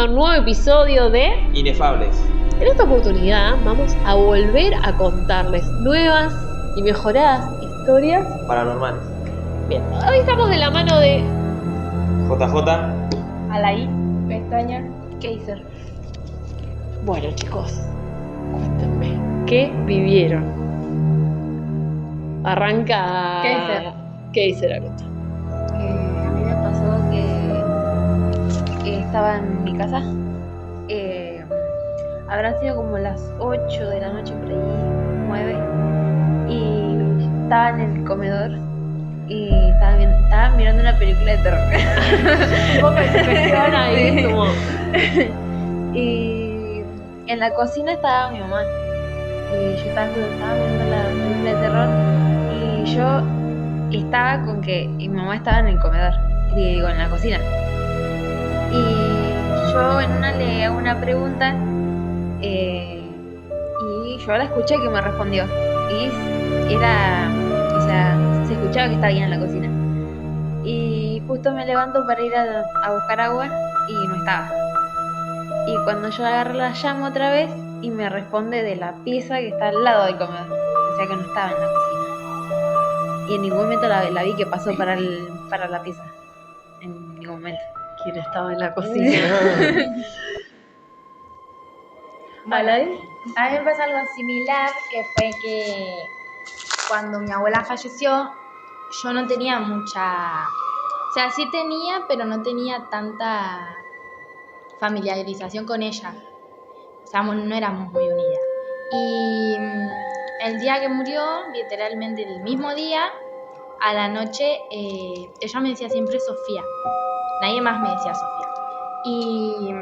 a un nuevo episodio de Inefables. En esta oportunidad vamos a volver a contarles nuevas y mejoradas historias Paranormales. Bien, hoy estamos de la mano de JJ. Alaí, Pestaña, Kaiser. Bueno, chicos, cuéntenme, ¿qué vivieron? Arranca Kaiser a contar. A mí me pasó que estaba en mi casa. Habrán sido como las 8 de la noche, por ahí, 9. Y estaba en el comedor y estaba mirando una película de terror. Un poco de expresión ahí, Sí. como... Y en la cocina estaba mi mamá. Y yo estaba mirando la película de terror. Y yo estaba con que mi mamá estaba en el comedor, digo, en la cocina. Y yo en una le hago una pregunta y yo la escuché que me respondió. Y era, o sea, se escuchaba que estaba alguien en la cocina. Y justo me levanto para ir a buscar agua y no estaba. Y cuando yo agarro la llamo otra vez y me responde de la pieza que está al lado del comedor. O sea que no estaba en la cocina. Y en ningún momento la vi que pasó para la pieza. En ningún momento. ¿Quién estaba en la cocina? Bueno, A mí me pasó algo similar, que fue que cuando mi abuela falleció, yo no tenía mucha... O sea, sí tenía, pero no tenía tanta familiarización con ella. O sea, no éramos muy unidas. Y el día que murió, literalmente el mismo día, a la noche, ella me decía siempre Sofía. Nadie más me decía Sofía. Y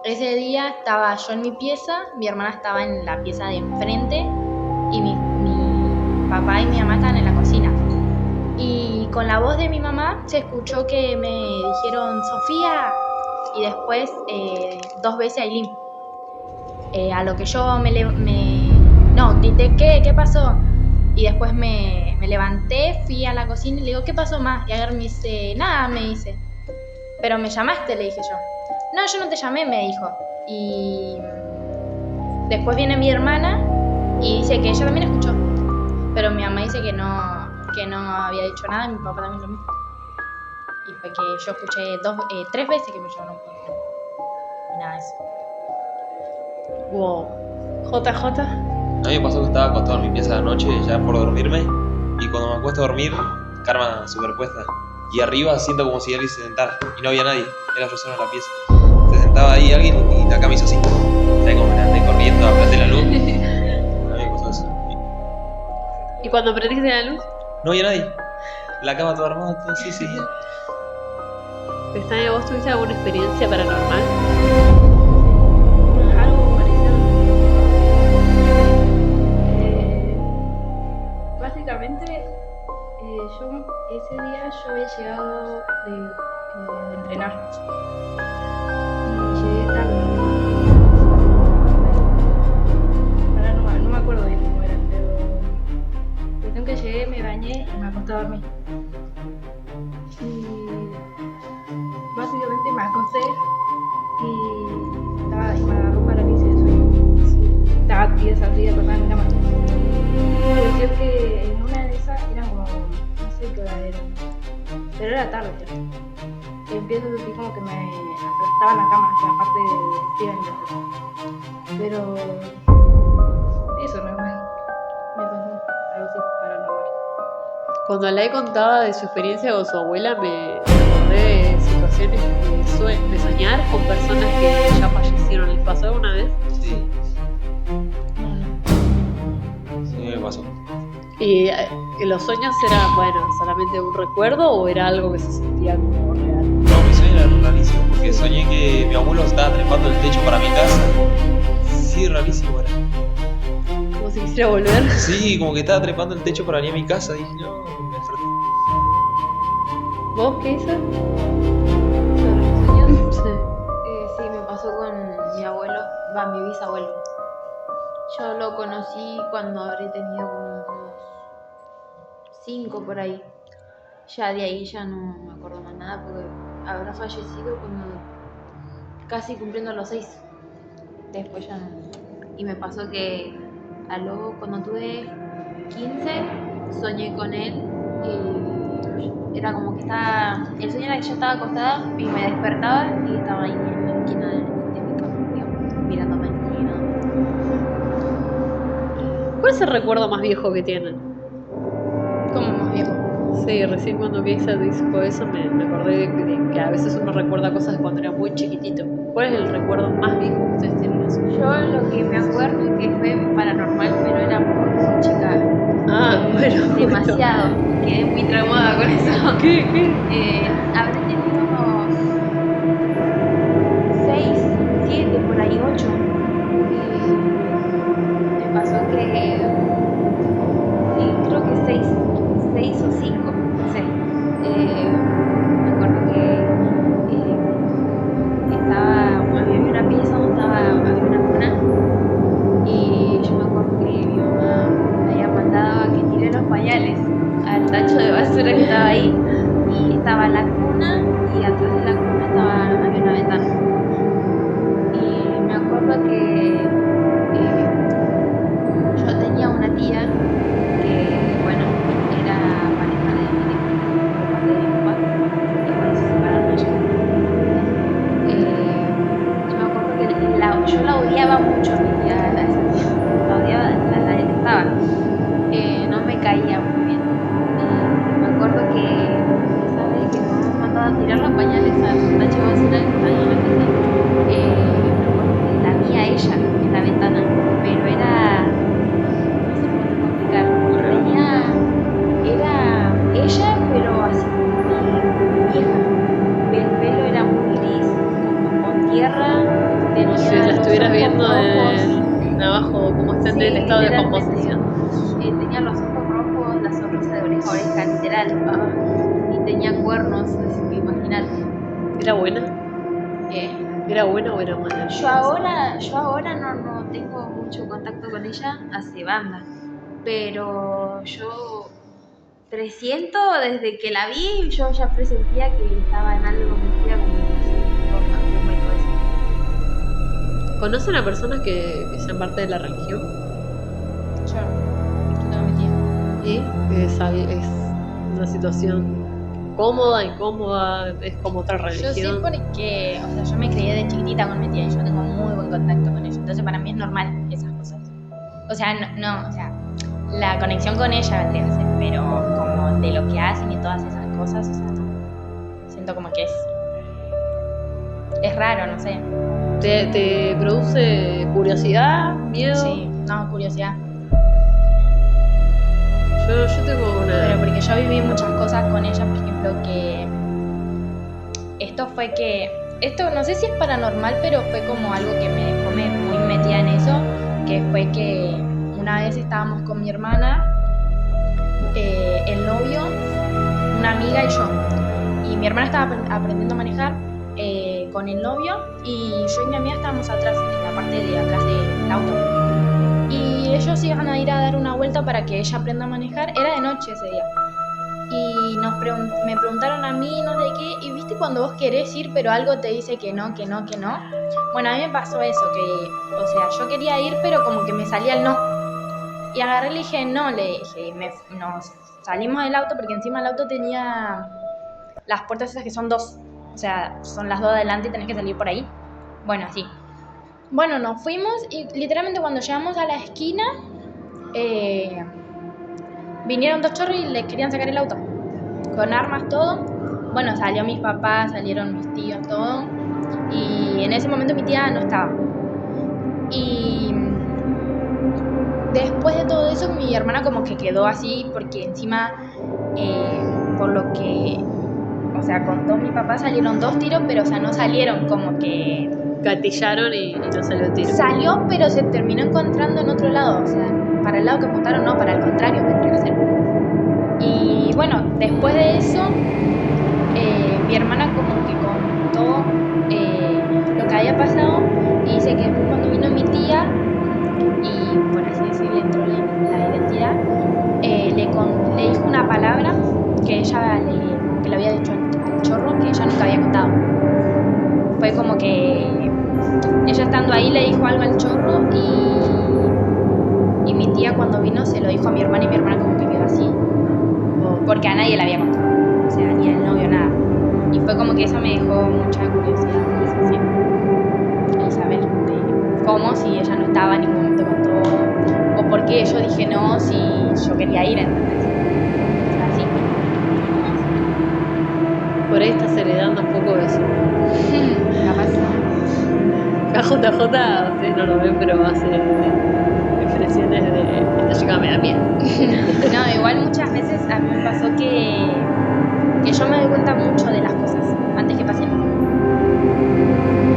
ese día estaba yo en mi pieza, mi hermana estaba en la pieza de enfrente y mi papá y mi mamá estaban en la cocina. Y con la voz de mi mamá se escuchó que me dijeron Sofía y después 2 veces Ailín. A lo que yo no, grité, ¿qué pasó? Y después me levanté, fui a la cocina y le digo, ¿qué pasó más? Y ayer me dice, nada, me dice. Pero me llamaste, le dije yo. No, yo no te llamé, me dijo. Y después viene mi hermana y dice que ella también escuchó. Pero mi mamá dice que no había dicho nada, y mi papá también lo mismo. Y fue que yo escuché 3 veces que me llamaron por teléfono. Y nada, eso. Wow. JJ. A mí me pasó que estaba acostado en mi pieza de noche ya por dormirme. Y cuando me acuesto a dormir, karma superpuesta. Y arriba siento como si alguien se sentara. Y no había nadie, era yo solo en la pieza. Se sentaba ahí alguien y acá me hizo así. ¿Sabes cómo me andé corriendo a prender la luz? A mí me pasó eso. ¿Y cuando prendiste la luz? No había nadie. La cama toda armada, todo así, sí. Pestaña, ¿vos tuviste alguna experiencia paranormal? Algo parecido. Básicamente, ese día yo había llegado de entrenar. Y llegué tarde. Ahora no me acuerdo bien cómo era, pero cuestión que llegué, me bañé y me acosté a dormir. Y básicamente me acosté y me agarró parálisis de sueño. Estaba tiesa así, acostada en mi cama. Cuestión que en una de esas eran como, no sé qué hora era, pero era tarde ya. Y empiezo a sentir como que me aplastaba la cama, la parte de pero eso no me pasó algo así paranormal. Cuando la he contado de su experiencia con su abuela, me acordé de situaciones de soñar con personas que ya fallecieron. ¿Les pasó alguna vez? Sí. Sí, me pasó. ¿Y los sueños eran, bueno, solamente un recuerdo o era algo que se sentía como real? No, mi sueño era rarísimo porque soñé que mi abuelo estaba trepando el techo para mi casa. Sí, rarísimo era. Como si quisiera volver. Sí, como que estaba trepando el techo para venir a mi casa. Y dije, no, me desperté. ¿Vos qué hizo? Sí, me pasó con mi abuelo, mi bisabuelo. Yo lo conocí cuando habré tenido como unos 5 por ahí. Ya de ahí ya no me acuerdo más nada porque habrá fallecido cuando casi cumpliendo los 6. Después ya no. Y me pasó que cuando tuve 15 soñé con él y era como que el sueño era que yo estaba acostada y me despertaba y estaba ahí en la esquina de mi cama, digamos, mirándome y nada más. ¿Cuál es el recuerdo más viejo que tienen? Como más viejo. Sí, recién cuando Keisa dijo eso me acordé de que a veces uno recuerda cosas de cuando era muy chiquitito. ¿Cuál es el recuerdo más viejo que ustedes tienen? Eso? Yo lo que me acuerdo que fue paranormal, pero era muy chica. Bueno. Demasiado. Quedé muy traumada con eso. ¿Qué? Habré tenido unos 6, 7, por ahí 8. Me pasó que sí, creo que 6 o 5, no sé. Me acuerdo que había una pieza donde había una cuna y yo me acuerdo que mi mamá me había mandado a que tiré los pañales al tacho de basura que estaba ahí y estaba la cuna y atrás de la cuna había una ventana y me acuerdo que yo tenía una tía que bueno era pareja de mi tía por parte de mi papá y bueno se separaron ellos y me acuerdo que yo la odiaba mucho a mi tía, a esa tía, la odiaba, la detestaba, no me caía muy bien. Me acuerdo que esa vez que me mandaba a tirar los pañales al tacho de basura que estaba ahí en la casa, me acuerdo que la vi a ella en la ventana, pero era, no sé cómo te puedo explicar, era ella, pero así muy vieja. El pelo era muy gris, como con tierra. Como si la los estuvieras ojos viendo rojos. de abajo, como está en Sí, el estado de literalmente. composición. Tenía los ojos rojos, la sonrisa de oreja a oreja, literal. Y tenía cuernos, así que imagínate. ¿Era buena? ¿Eh? ¿Era buena o era mala? Yo ahora no tengo mucho contacto con ella, hace banda. Pero yo presiento, desde que la vi, yo ya presentía que estaba en algo metida con macumba y todo eso. ¿Conocen a personas que sean parte de la religión? Yo tengo mi tía. Y es una situación cómoda, incómoda, es como otra Yo sí, religión. porque, o sea, yo me crié de chiquitita con mi tía y yo tengo muy buen contacto con ella. Entonces, para mí es normal esas cosas. O sea, no, o sea, la conexión con ella vendría a ser, pero como de lo que hacen y todas esas cosas, o sea, no. Siento como que es raro, no sé. ¿Te produce curiosidad, miedo? Sí, no, curiosidad. Yo tengo Pero una... porque yo viví muchas cosas con ella, por ejemplo, que esto no sé si es paranormal, pero fue como algo que me dejó muy metida en eso, que fue que una vez estábamos con mi hermana, el novio, una amiga y yo. Y mi hermana estaba aprendiendo a manejar con el novio y yo y mi amiga estábamos atrás, en la parte de atrás del auto. Y ellos iban a ir a dar una vuelta para que ella aprenda a manejar. Era de noche ese día. Y me preguntaron a mí, no sé qué, y viste cuando vos querés ir, pero algo te dice que no. Bueno, a mí me pasó eso, que, o sea, yo quería ir, pero como que me salía el no. Y agarré y le dije, no, nos salimos del auto, porque encima el auto tenía las puertas esas que son 2. O sea, son las 2 de adelante y tenés que salir por ahí. Bueno, así. Bueno, nos fuimos y literalmente cuando llegamos a la esquina, vinieron 2 chorros y le querían sacar el auto. Con armas, todo. Bueno, salió mis papás, salieron mis tíos, todo. Y en ese momento mi tía no estaba. Y después de todo eso, mi hermana como que quedó así, porque encima, por lo que, o sea, contó mi papá, salieron 2 tiros, pero o sea, no salieron como que... Gatillaron y no salió el tiro. Salió, pero se terminó encontrando en otro lado, o sea, para el lado que apuntaron no, para el contrario vendría a ser. Y bueno, después de eso, mi hermana como que contó lo que había pasado y dice que después cuando vino mi tía y por así decirlo le entró la identidad, le dijo una palabra que ella que le había dicho al chorro que ella nunca había contado. Fue como que ella estando ahí le dijo algo al chorro y mi tía cuando vino se lo dijo a mi hermana y mi hermana como que quedó así. Porque a nadie le había contado. O sea, ni al novio, nada. Y fue como que eso me dejó mucha curiosidad en ese sentido. El saber de cómo, si ella no estaba en ningún momento contó. O por qué yo dije no si yo quería ir, ¿entendés? O sea, así. Por ahí estás heredando un poco de eso. Capaz. A JJ, ustedes no lo ven, pero hace expresiones de esta chica me da miedo. No, igual muchas veces a mí me pasó que yo me doy cuenta mucho de las cosas antes que pasen.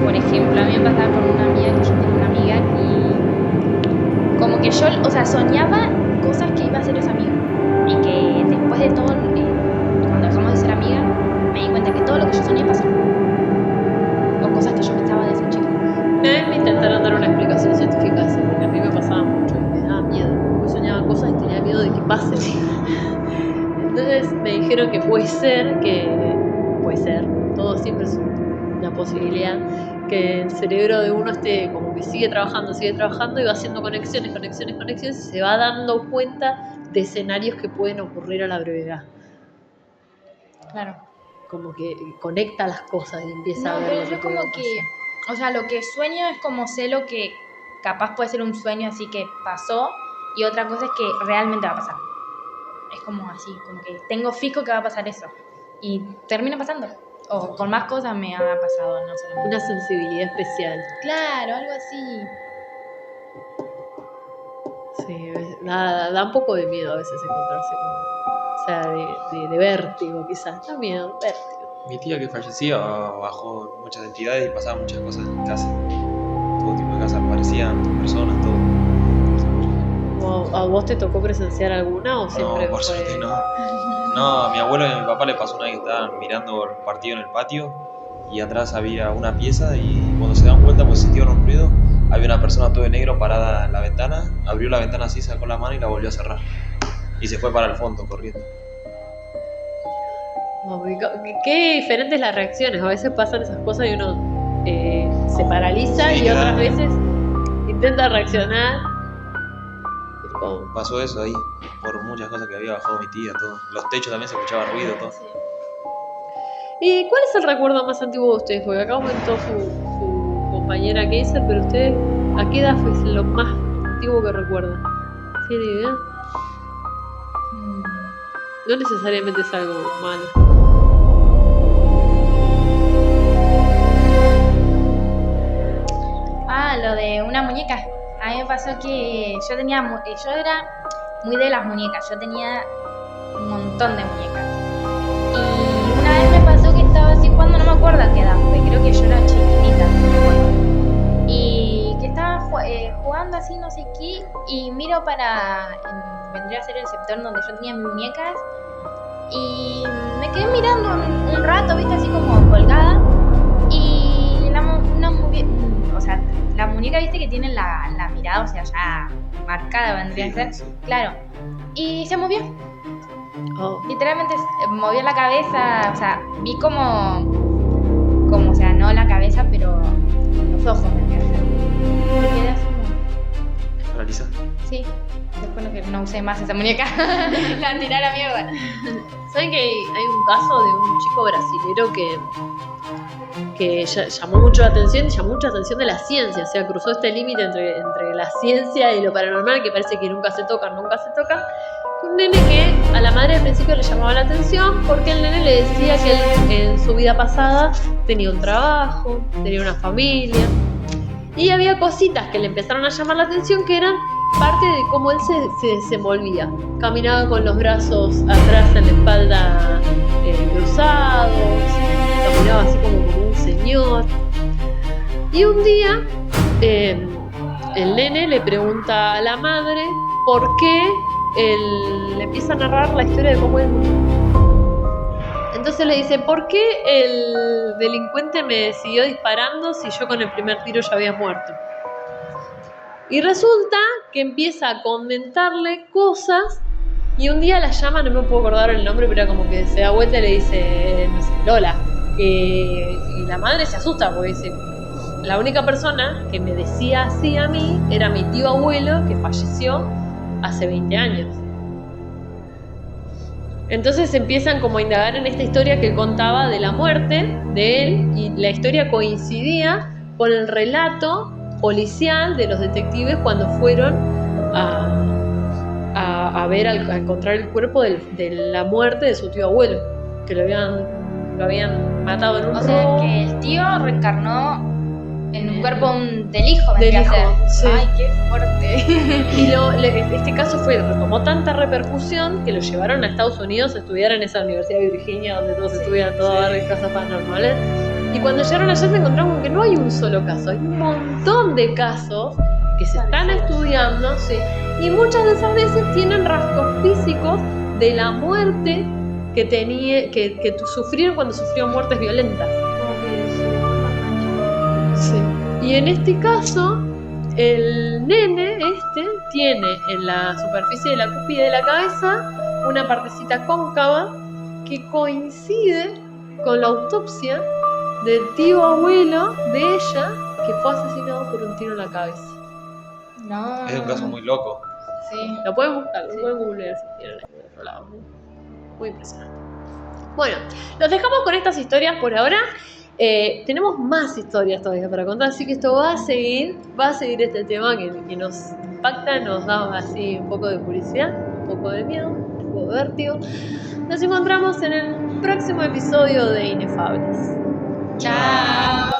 Por ejemplo, a mí me pasaba con una amiga, que yo tenía una amiga y como que yo, o sea, soñaba cosas que iba a hacer esa amiga y que después de todo, cuando dejamos de ser amigas, me di cuenta que todo lo que yo soñé pasó. O cosas que yo pensaba de esa chica. A mí me intentaron dar una explicación científica a eso, porque a mí me pasaba mucho y me daba miedo. Yo soñaba cosas y tenía miedo de que pasen. Entonces me dijeron que puede ser, todo siempre es una posibilidad, que el cerebro de uno esté como que sigue trabajando y va haciendo conexiones, y se va dando cuenta de escenarios que pueden ocurrir a la brevedad. Claro. Como que conecta las cosas y empieza a ver pero lo que yo puede como pasar. que, o sea, lo que sueño es como sé lo que capaz puede ser un sueño así que pasó y otra cosa es que realmente va a pasar. Es como así, como que tengo fijo que va a pasar eso y termina pasando. O con más cosas me ha pasado, no solamente. Una sensibilidad especial. Claro, algo así. Sí, da un poco de miedo a veces encontrarse con, o sea, de vértigo quizás. Da miedo, vértigo. Mi tía que fallecía bajó muchas entidades y pasaban muchas cosas en casa. Todo tipo de cosas, aparecían personas, todo. ¿A vos te tocó presenciar alguna o siempre No, por fue...? suerte no. No, a mi abuelo y a mi papá le pasó una vez que estaban mirando el partido en el patio y atrás había una pieza y cuando se daban cuenta pues sintieron un ruido, había una persona todo de negro parada en la ventana, abrió la ventana así, sacó la mano y la volvió a cerrar y se fue para el fondo corriendo. Qué diferentes las reacciones. A veces pasan esas cosas y uno se paraliza Sí, y otras veces intenta reaccionar. Pasó eso ahí, por muchas cosas que había bajado mi tía, todo. Los techos también se escuchaba ruido, todo. ¿Y cuál es el recuerdo más antiguo de ustedes? Porque acá comentó su compañera Keiser, pero ustedes, ¿a qué edad fue lo más antiguo que recuerdan? ¿Tiene idea? No necesariamente es algo malo. Lo de una muñeca. A mí me pasó que yo era muy de las muñecas. Yo tenía un montón de muñecas. Y una vez me pasó que estaba así jugando, no me acuerdo a qué edad fue, creo que yo era chiquitita, no me acuerdo. Y que estaba jugando así, no sé qué, y miro vendría a ser el sector donde yo tenía mis muñecas. Y me quedé mirando un rato, viste, así como colgada. Y la muñeca, viste, que tiene la mirada, o sea, ya marcada vendría a ser. Sí. Claro. Y se movió. Oh. Literalmente movió la cabeza, o sea, vi como, o sea, no la cabeza, pero los ojos vendría a ser. Me quedé así como... ¿Paraliza? Sí. Después no usé más esa muñeca. La tiré a la mierda. ¿Saben que hay un caso de un chico brasilero que llamó mucho la atención de la ciencia? O sea, cruzó este límite entre la ciencia y lo paranormal, que parece que nunca se tocan. Un nene que a la madre al principio le llamaba la atención porque el nene le decía que él en su vida pasada tenía un trabajo, tenía una familia, y había cositas que le empezaron a llamar la atención que eran parte de cómo él se desenvolvía. Caminaba con los brazos atrás en la espalda cruzados, caminaba así como un señor. Y un día el nene le pregunta a la madre por qué él le empieza a narrar la historia de cómo él murió. Entonces le dice, ¿por qué el delincuente me siguió disparando si yo con el primer tiro ya había muerto? Y resulta que empieza a comentarle cosas y un día la llama, no me puedo acordar el nombre, pero como que se da vuelta y le dice, no sé, Lola. Y la madre se asusta porque dice, la única persona que me decía así a mí era mi tío abuelo, que falleció hace 20 años. Entonces empiezan como a indagar en esta historia que él contaba de la muerte de él, y la historia coincidía con el relato policial de los detectives cuando fueron a encontrar el cuerpo de la muerte de su tío abuelo, que lo habían matado en un O sea robo. que el tío reencarnó en un cuerpo del hijo, vendría Del a ser. hijo, sí. Ay, qué fuerte. Y este caso tomó tanta repercusión que lo llevaron a Estados Unidos a estudiar en esa Universidad de Virginia, donde todos estudian todo a ver cosas paranormales. Y cuando llegaron allá se encontraron que no hay un solo caso, hay un montón de casos que se están estudiando, sí, y muchas de esas veces tienen rasgos físicos de la muerte que sufrieron cuando sufrieron muertes violentas. Sí. Y en este caso, el nene tiene en la superficie de la cúspide de la cabeza una partecita cóncava que coincide con la autopsia del tío abuelo de ella, que fue asesinado por un tiro en la cabeza. No. Es un caso muy loco. Sí. Lo pueden buscar, lo pueden googlear si quieren en otro lado. Muy impresionante. Bueno, los dejamos con estas historias por ahora. Tenemos más historias todavía para contar, así que esto va a seguir este tema que nos impacta, nos da así un poco de curiosidad, un poco de miedo, un poco de vértigo. Nos encontramos en el próximo episodio de Inefables. Chao.